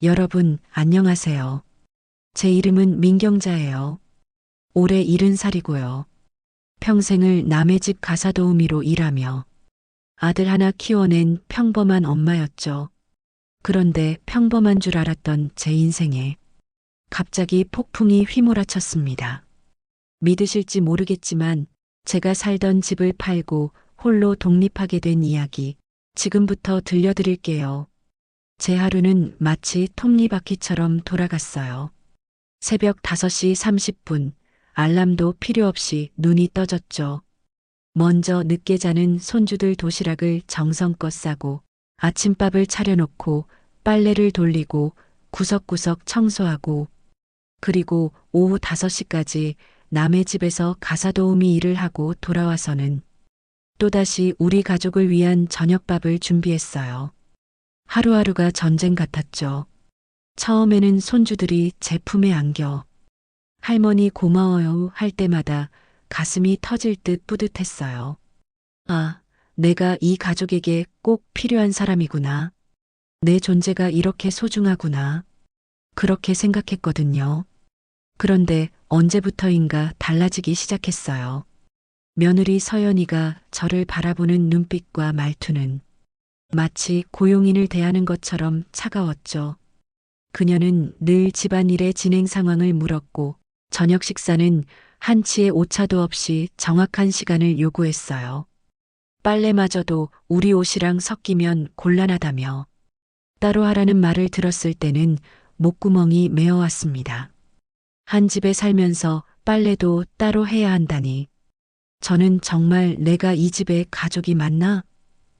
여러분, 안녕하세요. 제 이름은 민경자예요. 올해 70살이고요. 평생을 남의 집 가사도우미로 일하며 아들 하나 키워낸 평범한 엄마였죠. 그런데 평범한 줄 알았던 제 인생에 갑자기 폭풍이 휘몰아쳤습니다. 믿으실지 모르겠지만 제가 살던 집을 팔고 홀로 독립하게 된 이야기 지금부터 들려드릴게요. 제 하루는 마치 톱니바퀴처럼 돌아갔어요. 새벽 5시 30분, 알람도 필요 없이 눈이 떠졌죠. 먼저 늦게 자는 손주들 도시락을 정성껏 싸고 아침밥을 차려놓고 빨래를 돌리고 구석구석 청소하고 그리고 오후 5시까지 남의 집에서 가사도우미 일을 하고 돌아와서는 또다시 우리 가족을 위한 저녁밥을 준비했어요. 하루하루가 전쟁 같았죠. 처음에는 손주들이 제 품에 안겨 할머니 고마워요 할 때마다 가슴이 터질 듯 뿌듯했어요. 아, 내가 이 가족에게 꼭 필요한 사람이구나. 내 존재가 이렇게 소중하구나. 그렇게 생각했거든요. 그런데 언제부터인가 달라지기 시작했어요. 며느리 서연이가 저를 바라보는 눈빛과 말투는 마치 고용인을 대하는 것처럼 차가웠죠. 그녀는 늘 집안일의 진행 상황을 물었고 저녁 식사는 한치의 오차도 없이 정확한 시간을 요구했어요. 빨래마저도 우리 옷이랑 섞이면 곤란하다며 따로 하라는 말을 들었을 때는 목구멍이 메어왔습니다. 한 집에 살면서 빨래도 따로 해야 한다니. 저는 정말 내가 이 집의 가족이 맞나?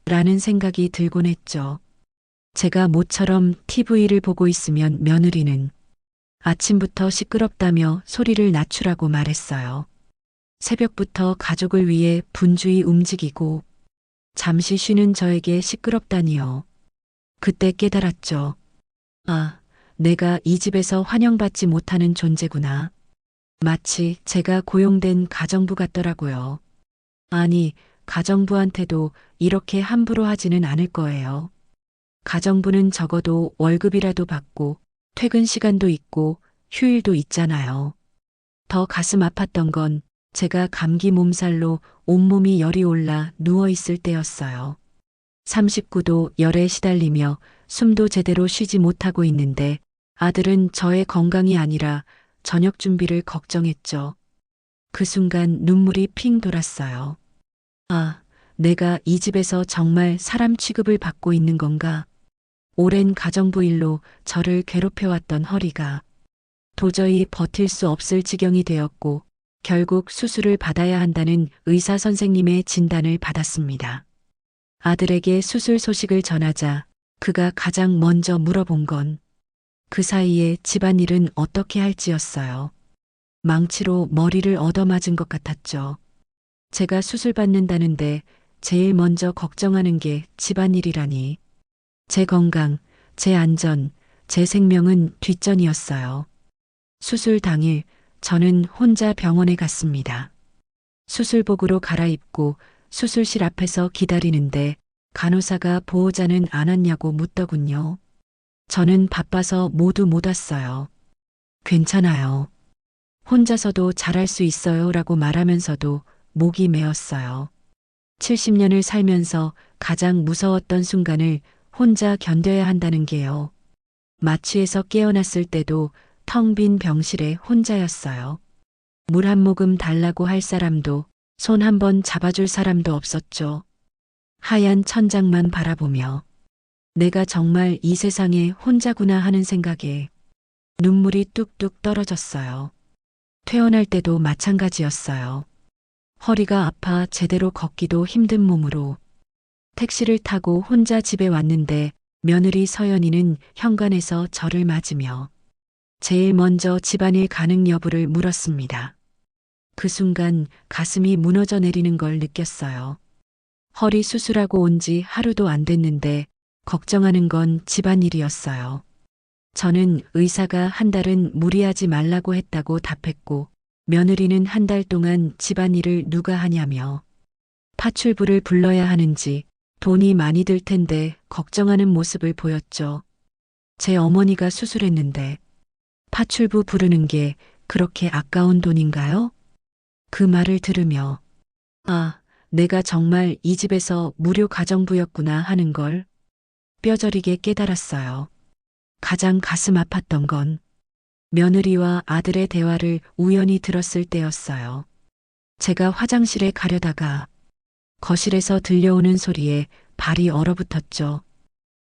라는 생각이 들곤 했죠. 제가 모처럼 TV를 보고 있으면 며느리는 아침부터 시끄럽다며 소리를 낮추라고 말했어요. 새벽부터 가족을 위해 분주히 움직이고 잠시 쉬는 저에게 시끄럽다니요. 그때 깨달았죠. 아, 내가 이 집에서 환영받지 못하는 존재구나. 마치 제가 고용된 가정부 같더라고요. 아니, 가정부한테도 이렇게 함부로 하지는 않을 거예요. 가정부는 적어도 월급이라도 받고 퇴근 시간도 있고 휴일도 있잖아요. 더 가슴 아팠던 건 제가 감기 몸살로 온몸이 열이 올라 누워 있을 때였어요. 39도 열에 시달리며 숨도 제대로 쉬지 못하고 있는데 아들은 저의 건강이 아니라 저녁 준비를 걱정했죠. 그 순간 눈물이 핑 돌았어요. 아, 내가 이 집에서 정말 사람 취급을 받고 있는 건가? 오랜 가정부 일로 저를 괴롭혀왔던 허리가 도저히 버틸 수 없을 지경이 되었고 결국 수술을 받아야 한다는 의사 선생님의 진단을 받았습니다. 아들에게 수술 소식을 전하자 그가 가장 먼저 물어본 건 그 사이에 집안일은 어떻게 할지였어요. 망치로 머리를 얻어맞은 것 같았죠. 제가 수술 받는다는데 제일 먼저 걱정하는 게 집안일이라니. 제 건강, 제 안전, 제 생명은 뒷전이었어요. 수술 당일 저는 혼자 병원에 갔습니다. 수술복으로 갈아입고 수술실 앞에서 기다리는데 간호사가 보호자는 안 왔냐고 묻더군요. 저는 바빠서 모두 못 왔어요. 괜찮아요. 혼자서도 잘할 수 있어요 라고 말하면서도 목이 메었어요. 70년을 살면서 가장 무서웠던 순간을 혼자 견뎌야 한다는 게요. 마취에서 깨어났을 때도 텅 빈 병실에 혼자였어요. 물 한 모금 달라고 할 사람도 손 한 번 잡아줄 사람도 없었죠. 하얀 천장만 바라보며 내가 정말 이 세상에 혼자구나 하는 생각에 눈물이 뚝뚝 떨어졌어요. 퇴원할 때도 마찬가지였어요. 허리가 아파 제대로 걷기도 힘든 몸으로 택시를 타고 혼자 집에 왔는데 며느리 서연이는 현관에서 저를 맞으며 제일 먼저 집안일 가능 여부를 물었습니다. 그 순간 가슴이 무너져 내리는 걸 느꼈어요. 허리 수술하고 온 지 하루도 안 됐는데 걱정하는 건 집안일이었어요. 저는 의사가 한 달은 무리하지 말라고 했다고 답했고 며느리는 한 달 동안 집안일을 누가 하냐며 파출부를 불러야 하는지 돈이 많이 들 텐데 걱정하는 모습을 보였죠. 제 어머니가 수술했는데 파출부 부르는 게 그렇게 아까운 돈인가요? 그 말을 들으며 아, 내가 정말 이 집에서 무료 가정부였구나 하는 걸 뼈저리게 깨달았어요. 가장 가슴 아팠던 건 며느리와 아들의 대화를 우연히 들었을 때였어요. 제가 화장실에 가려다가 거실에서 들려오는 소리에 발이 얼어붙었죠.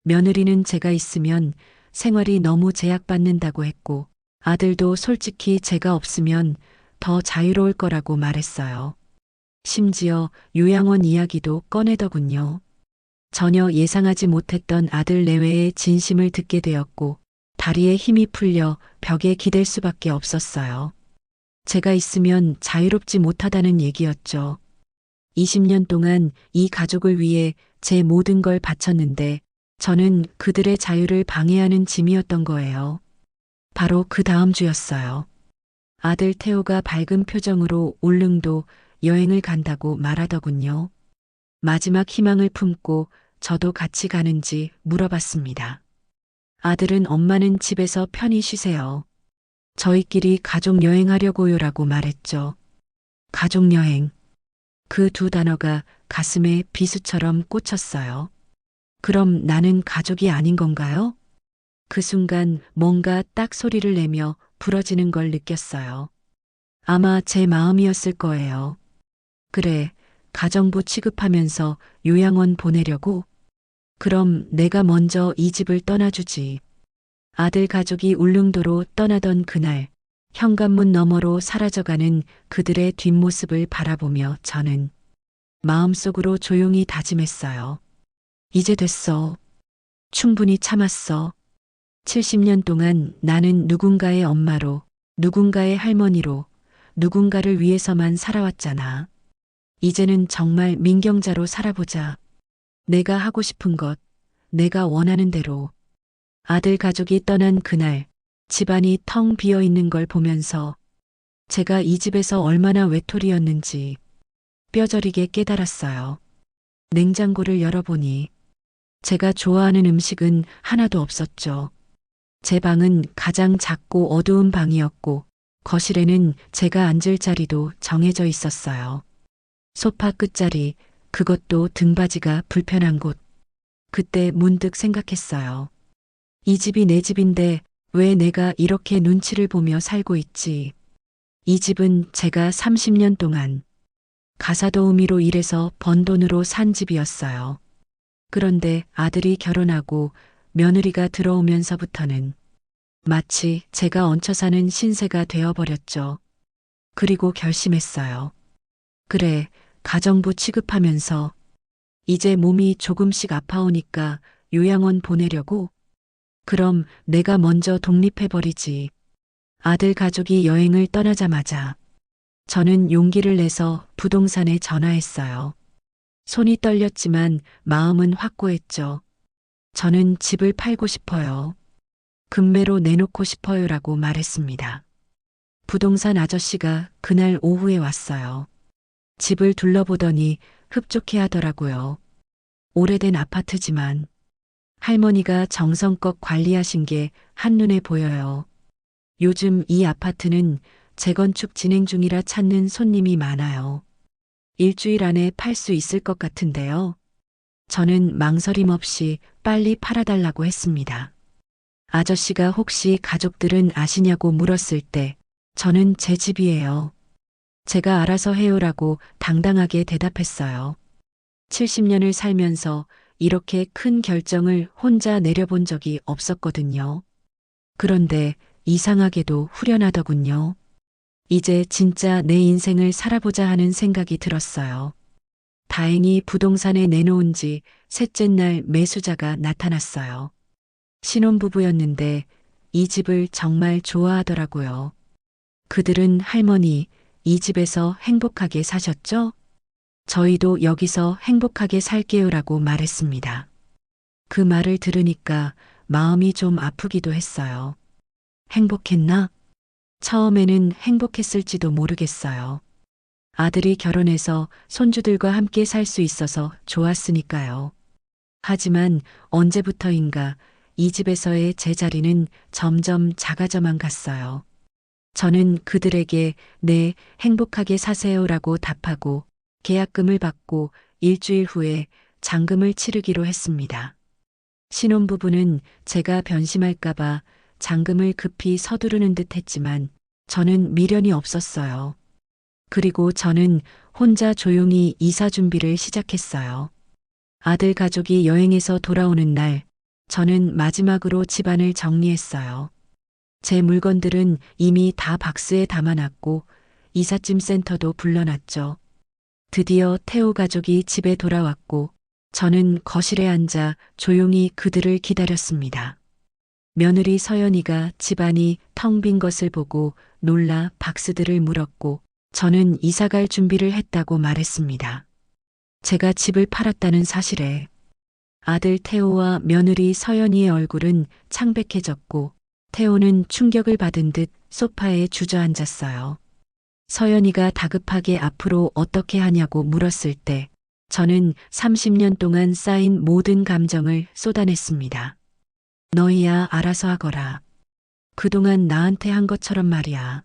며느리는 제가 있으면 생활이 너무 제약받는다고 했고 아들도 솔직히 제가 없으면 더 자유로울 거라고 말했어요. 심지어 요양원 이야기도 꺼내더군요. 전혀 예상하지 못했던 아들 내외의 진심을 듣게 되었고 다리에 힘이 풀려 벽에 기댈 수밖에 없었어요. 제가 있으면 자유롭지 못하다는 얘기였죠. 20년 동안 이 가족을 위해 제 모든 걸 바쳤는데 저는 그들의 자유를 방해하는 짐이었던 거예요. 바로 그 다음 주였어요. 아들 태호가 밝은 표정으로 울릉도 여행을 간다고 말하더군요. 마지막 희망을 품고 저도 같이 가는지 물어봤습니다. 아들은 엄마는 집에서 편히 쉬세요. 저희끼리 가족 여행하려고요라고 말했죠. 가족 여행. 그 두 단어가 가슴에 비수처럼 꽂혔어요. 그럼 나는 가족이 아닌 건가요? 그 순간 뭔가 딱 소리를 내며 부러지는 걸 느꼈어요. 아마 제 마음이었을 거예요. 그래, 가정부 취급하면서 요양원 보내려고? 그럼 내가 먼저 이 집을 떠나주지. 아들 가족이 울릉도로 떠나던 그날, 현관문 너머로 사라져가는 그들의 뒷모습을 바라보며 저는 마음속으로 조용히 다짐했어요. 이제 됐어. 충분히 참았어. 70년 동안 나는 누군가의 엄마로, 누군가의 할머니로, 누군가를 위해서만 살아왔잖아. 이제는 정말 민경자로 살아보자. 내가 하고 싶은 것, 내가 원하는 대로. 아들 가족이 떠난 그날, 집안이 텅 비어 있는 걸 보면서 제가 이 집에서 얼마나 외톨이였는지 뼈저리게 깨달았어요. 냉장고를 열어보니 제가 좋아하는 음식은 하나도 없었죠. 제 방은 가장 작고 어두운 방이었고 거실에는 제가 앉을 자리도 정해져 있었어요. 소파 끝자리, 그것도 등받이가 불편한 곳. 그때 문득 생각했어요. 이 집이 내 집인데 왜 내가 이렇게 눈치를 보며 살고 있지? 이 집은 제가 30년 동안 가사도우미로 일해서 번 돈으로 산 집이었어요. 그런데 아들이 결혼하고 며느리가 들어오면서부터는 마치 제가 얹혀 사는 신세가 되어버렸죠. 그리고 결심했어요. 그래, 가정부 취급하면서 이제 몸이 조금씩 아파오니까 요양원 보내려고? 그럼 내가 먼저 독립해버리지. 아들 가족이 여행을 떠나자마자 저는 용기를 내서 부동산에 전화했어요. 손이 떨렸지만 마음은 확고했죠. 저는 집을 팔고 싶어요. 금매로 내놓고 싶어요라고 말했습니다. 부동산 아저씨가 그날 오후에 왔어요. 집을 둘러보더니 흡족해 하더라고요. 오래된 아파트지만 할머니가 정성껏 관리하신 게 한눈에 보여요. 요즘 이 아파트는 재건축 진행 중이라 찾는 손님이 많아요. 일주일 안에 팔 수 있을 것 같은데요. 저는 망설임 없이 빨리 팔아달라고 했습니다. 아저씨가 혹시 가족들은 아시냐고 물었을 때 저는 제 집이에요. 제가 알아서 해요라고 당당하게 대답했어요. 70년을 살면서 이렇게 큰 결정을 혼자 내려본 적이 없었거든요. 그런데 이상하게도 후련하더군요. 이제 진짜 내 인생을 살아보자 하는 생각이 들었어요. 다행히 부동산에 내놓은 지 셋째 날 매수자가 나타났어요. 신혼부부였는데 이 집을 정말 좋아하더라고요. 그들은 할머니, 이 집에서 행복하게 사셨죠? 저희도 여기서 행복하게 살게요라고 말했습니다. 그 말을 들으니까 마음이 좀 아프기도 했어요. 행복했나? 처음에는 행복했을지도 모르겠어요. 아들이 결혼해서 손주들과 함께 살 수 있어서 좋았으니까요. 하지만 언제부터인가 이 집에서의 제 자리는 점점 작아져만 갔어요. 저는 그들에게 네, 행복하게 사세요라고 답하고 계약금을 받고 일주일 후에 잔금을 치르기로 했습니다. 신혼부부는 제가 변심할까봐 잔금을 급히 서두르는 듯 했지만 저는 미련이 없었어요. 그리고 저는 혼자 조용히 이사 준비를 시작했어요. 아들 가족이 여행에서 돌아오는 날, 저는 마지막으로 집안을 정리했어요. 제 물건들은 이미 다 박스에 담아놨고 이삿짐 센터도 불러놨죠. 드디어 태호 가족이 집에 돌아왔고 저는 거실에 앉아 조용히 그들을 기다렸습니다. 며느리 서연이가 집안이 텅 빈 것을 보고 놀라 박스들을 물었고 저는 이사갈 준비를 했다고 말했습니다. 제가 집을 팔았다는 사실에 아들 태호와 며느리 서연이의 얼굴은 창백해졌고 태호는 충격을 받은 듯 소파에 주저앉았어요. 서연이가 다급하게 앞으로 어떻게 하냐고 물었을 때 저는 30년 동안 쌓인 모든 감정을 쏟아냈습니다. 너희야 알아서 하거라. 그동안 나한테 한 것처럼 말이야.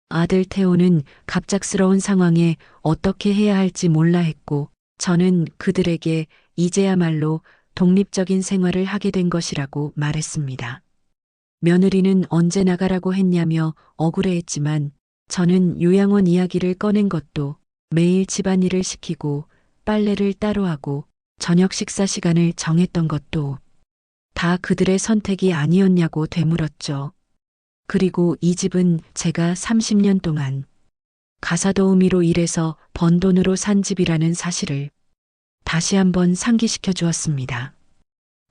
아들 태호는 갑작스러운 상황에 어떻게 해야 할지 몰라 했고 저는 그들에게 이제야말로 독립적인 생활을 하게 된 것이라고 말했습니다. 며느리는 언제 나가라고 했냐며 억울해했지만 저는 요양원 이야기를 꺼낸 것도 매일 집안일을 시키고 빨래를 따로 하고 저녁 식사 시간을 정했던 것도 다 그들의 선택이 아니었냐고 되물었죠. 그리고 이 집은 제가 30년 동안 가사도우미로 일해서 번 돈으로 산 집이라는 사실을 다시 한번 상기시켜 주었습니다.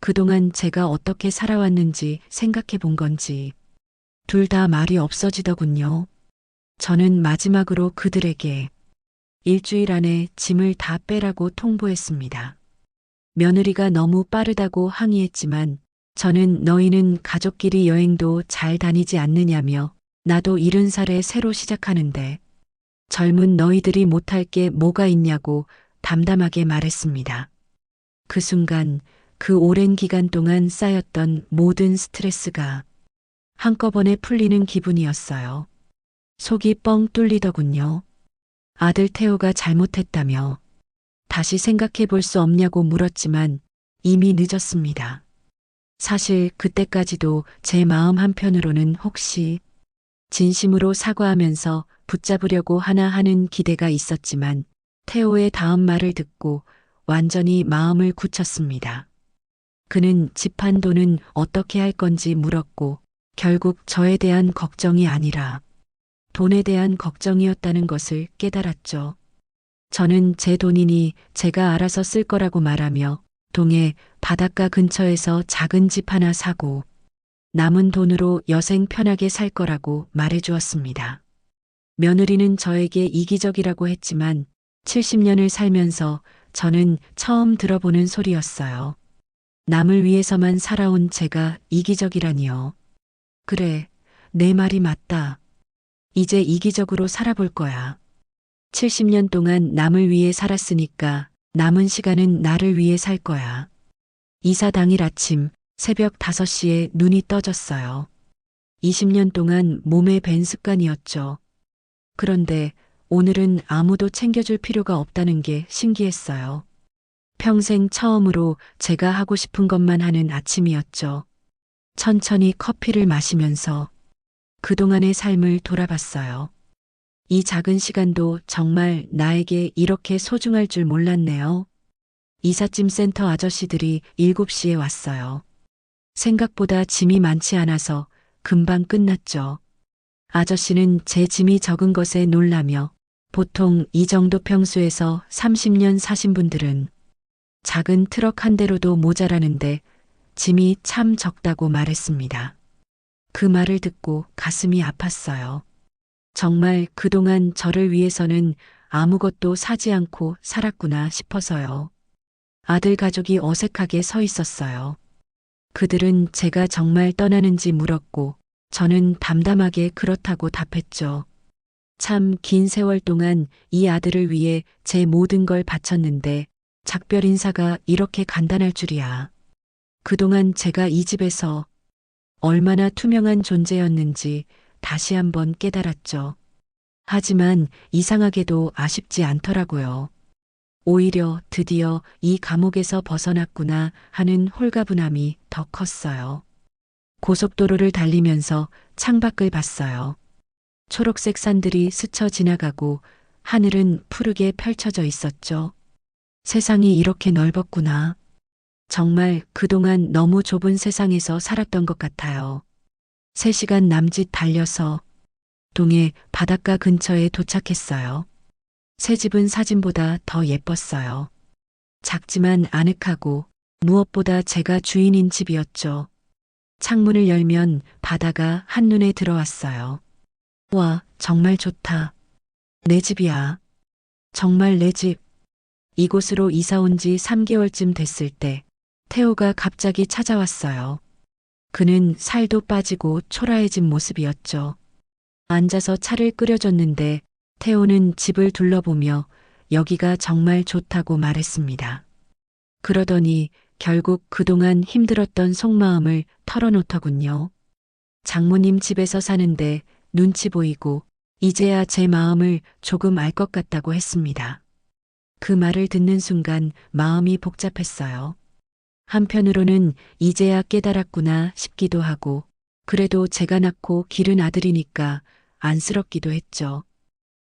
그동안 제가 어떻게 살아왔는지 생각해 본 건지 둘 다 말이 없어지더군요. 저는 마지막으로 그들에게 일주일 안에 짐을 다 빼라고 통보했습니다. 며느리가 너무 빠르다고 항의했지만 저는 너희는 가족끼리 여행도 잘 다니지 않느냐며 나도 70살에 새로 시작하는데 젊은 너희들이 못할 게 뭐가 있냐고 담담하게 말했습니다. 그 순간 그 오랜 기간 동안 쌓였던 모든 스트레스가 한꺼번에 풀리는 기분이었어요. 속이 뻥 뚫리더군요. 아들 태호가 잘못했다며 다시 생각해 볼 수 없냐고 물었지만 이미 늦었습니다. 사실 그때까지도 제 마음 한편으로는 혹시 진심으로 사과하면서 붙잡으려고 하나 하는 기대가 있었지만 태호의 다음 말을 듣고 완전히 마음을 굳혔습니다. 그는 집 한 돈은 어떻게 할 건지 물었고 결국 저에 대한 걱정이 아니라 돈에 대한 걱정이었다는 것을 깨달았죠. 저는 제 돈이니 제가 알아서 쓸 거라고 말하며 동해 바닷가 근처에서 작은 집 하나 사고 남은 돈으로 여생 편하게 살 거라고 말해주었습니다. 며느리는 저에게 이기적이라고 했지만 70년을 살면서 저는 처음 들어보는 소리였어요. 남을 위해서만 살아온 제가 이기적이라니요. 그래, 내 말이 맞다. 이제 이기적으로 살아볼 거야. 70년 동안 남을 위해 살았으니까 남은 시간은 나를 위해 살 거야. 이사 당일 아침 새벽 5시에 눈이 떠졌어요. 20년 동안 몸에 밴 습관이었죠. 그런데 오늘은 아무도 챙겨줄 필요가 없다는 게 신기했어요. 평생 처음으로 제가 하고 싶은 것만 하는 아침이었죠. 천천히 커피를 마시면서 그동안의 삶을 돌아봤어요. 이 작은 시간도 정말 나에게 이렇게 소중할 줄 몰랐네요. 이삿짐 센터 아저씨들이 7시에 왔어요. 생각보다 짐이 많지 않아서 금방 끝났죠. 아저씨는 제 짐이 적은 것에 놀라며 보통 이 정도 평수에서 30년 사신 분들은 작은 트럭 한 대로도 모자라는데 짐이 참 적다고 말했습니다. 그 말을 듣고 가슴이 아팠어요. 정말 그동안 저를 위해서는 아무것도 사지 않고 살았구나 싶어서요. 아들 가족이 어색하게 서 있었어요. 그들은 제가 정말 떠나는지 물었고 저는 담담하게 그렇다고 답했죠. 참 긴 세월 동안 이 아들을 위해 제 모든 걸 바쳤는데 작별 인사가 이렇게 간단할 줄이야. 그동안 제가 이 집에서 얼마나 투명한 존재였는지 다시 한번 깨달았죠. 하지만 이상하게도 아쉽지 않더라고요. 오히려 드디어 이 감옥에서 벗어났구나 하는 홀가분함이 더 컸어요. 고속도로를 달리면서 창밖을 봤어요. 초록색 산들이 스쳐 지나가고 하늘은 푸르게 펼쳐져 있었죠. 세상이 이렇게 넓었구나. 정말 그동안 너무 좁은 세상에서 살았던 것 같아요. 3시간 남짓 달려서 동해 바닷가 근처에 도착했어요. 새 집은 사진보다 더 예뻤어요. 작지만 아늑하고 무엇보다 제가 주인인 집이었죠. 창문을 열면 바다가 한눈에 들어왔어요. 와, 정말 좋다. 내 집이야. 정말 내 집. 이곳으로 이사 온 지 3개월쯤 됐을 때 태호가 갑자기 찾아왔어요. 그는 살도 빠지고 초라해진 모습이었죠. 앉아서 차를 끓여줬는데 태호는 집을 둘러보며 여기가 정말 좋다고 말했습니다. 그러더니 결국 그동안 힘들었던 속마음을 털어놓더군요. 장모님 집에서 사는데 눈치 보이고 이제야 제 마음을 조금 알 것 같다고 했습니다. 그 말을 듣는 순간 마음이 복잡했어요. 한편으로는 이제야 깨달았구나 싶기도 하고 그래도 제가 낳고 기른 아들이니까 안쓰럽기도 했죠.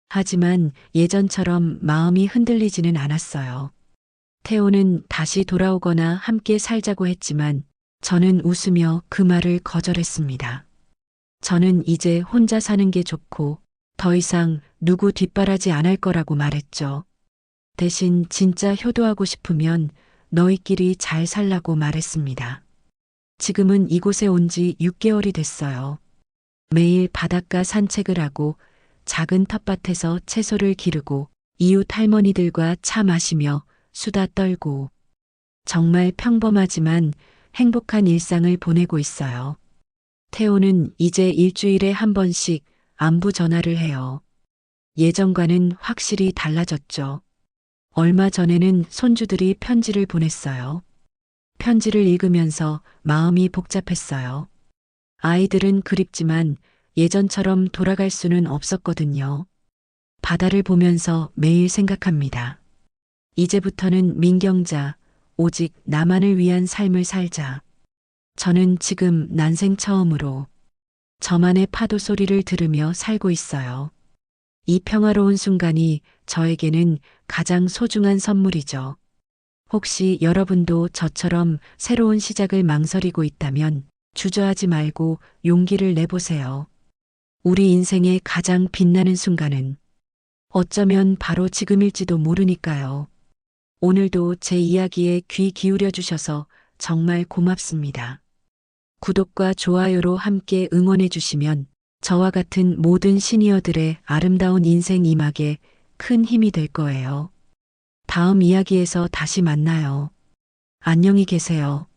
하지만 예전처럼 마음이 흔들리지는 않았어요. 태호는 다시 돌아오거나 함께 살자고 했지만 저는 웃으며 그 말을 거절했습니다. 저는 이제 혼자 사는 게 좋고 더 이상 누구 뒷바라지 안 할 거라고 말했죠. 대신 진짜 효도하고 싶으면 너희끼리 잘 살라고 말했습니다. 지금은 이곳에 온 지 6개월이 됐어요. 매일 바닷가 산책을 하고 작은 텃밭에서 채소를 기르고 이웃 할머니들과 차 마시며 수다 떨고 정말 평범하지만 행복한 일상을 보내고 있어요. 태호는 이제 일주일에 한 번씩 안부 전화를 해요. 예전과는 확실히 달라졌죠. 얼마 전에는 손주들이 편지를 보냈어요. 편지를 읽으면서 마음이 복잡했어요. 아이들은 그립지만 예전처럼 돌아갈 수는 없었거든요. 바다를 보면서 매일 생각합니다. 이제부터는 민경자, 오직 나만을 위한 삶을 살자. 저는 지금 난생 처음으로 저만의 파도 소리를 들으며 살고 있어요. 이 평화로운 순간이 저에게는 가장 소중한 선물이죠. 혹시 여러분도 저처럼 새로운 시작을 망설이고 있다면 주저하지 말고 용기를 내보세요. 우리 인생의 가장 빛나는 순간은 어쩌면 바로 지금일지도 모르니까요. 오늘도 제 이야기에 귀 기울여 주셔서 정말 고맙습니다. 구독과 좋아요로 함께 응원해 주시면 저와 같은 모든 시니어들의 아름다운 인생 이막에 큰 힘이 될 거예요. 다음 이야기에서 다시 만나요. 안녕히 계세요.